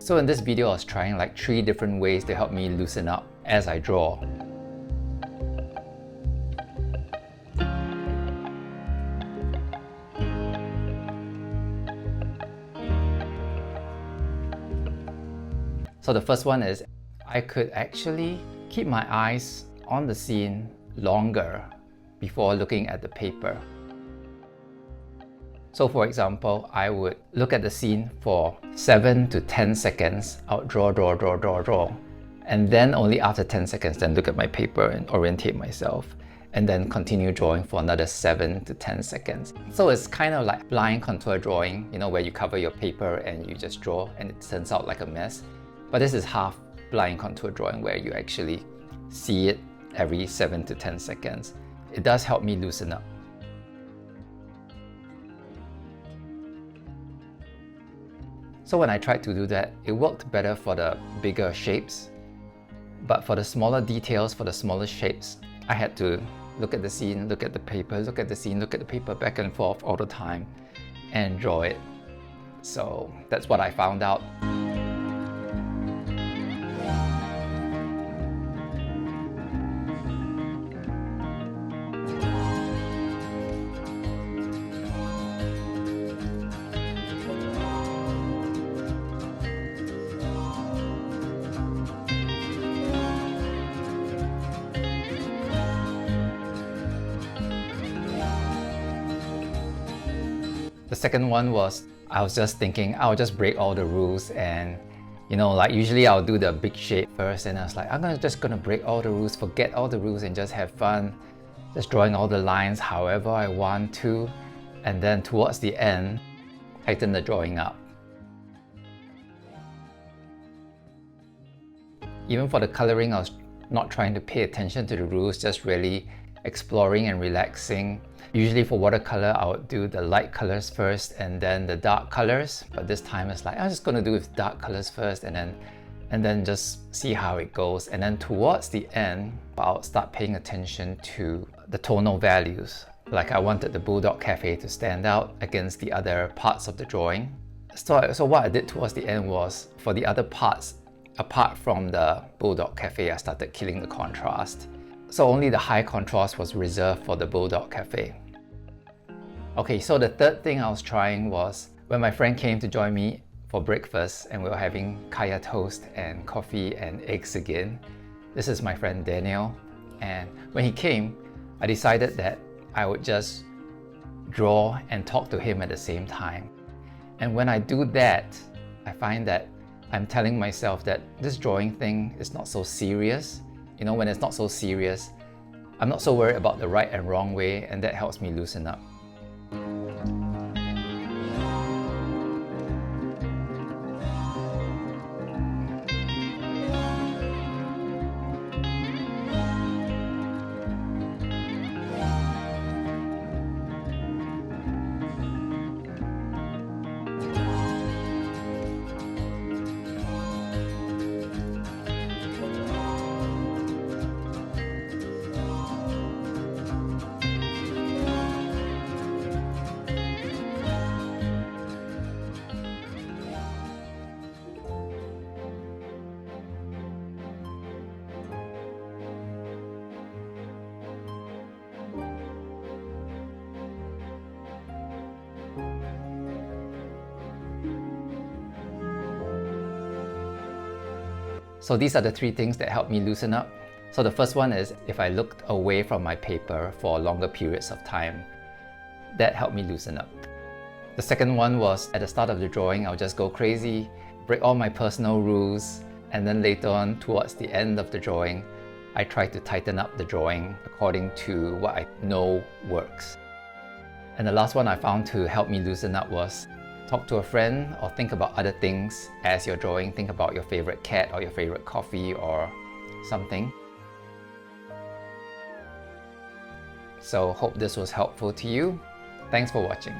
So in this video, I was trying like 3 different ways to help me loosen up as I draw. So the first one is I could actually keep my eyes on the scene longer before looking at the paper. So for example, I would look at the scene for 7 to 10 seconds. I would draw. And then only after 10 seconds, then look at my paper and orientate myself. And then continue drawing for another 7 to 10 seconds. So it's kind of like blind contour drawing, you know, where you cover your paper and you just draw and it turns out like a mess. But this is half blind contour drawing where you actually see it every 7 to 10 seconds. It does help me loosen up. So when I tried to do that, it worked better for the bigger shapes. But for the smaller details, for the smaller shapes, I had to look at the scene, look at the paper, look at the scene, look at the paper back and forth all the time and draw it. So that's what I found out. The second one was, I was just thinking, I'll just break all the rules and, you know, like usually I'll do the big shape first and I was like, I'm just gonna break all the rules, forget all the rules and just have fun, just drawing all the lines however I want to. And then towards the end, tighten the drawing up. Even for the coloring, I was not trying to pay attention to the rules, just really exploring and relaxing. Usually for watercolor, I would do the light colors first and then the dark colors. But this time it's like, I'm just gonna do with dark colors first and then just see how it goes. And then towards the end, I'll start paying attention to the tonal values. Like I wanted the Bulldog Cafe to stand out against the other parts of the drawing. So what I did towards the end was, for the other parts, apart from the Bulldog Cafe, I started killing the contrast. So only the high contrast was reserved for the Bulldog Cafe. Okay, so the third thing I was trying was when my friend came to join me for breakfast and we were having kaya toast and coffee and eggs again. This is my friend Daniel, and when he came, I decided that I would just draw and talk to him at the same time. And when I do that, I find that I'm telling myself that this drawing thing is not so serious. You know, when it's not so serious, I'm not so worried about the right and wrong way, and that helps me loosen up. So these are the 3 things that help me loosen up. So the first one is if I looked away from my paper for longer periods of time, that helped me loosen up. The second one was at the start of the drawing, I'll just go crazy, break all my personal rules, and then later on towards the end of the drawing, I try to tighten up the drawing according to what I know works. And the last one I found to help me loosen up was talk to a friend or think about other things as you're drawing. Think about your favorite cat or your favorite coffee or something. So hope this was helpful to you. Thanks for watching.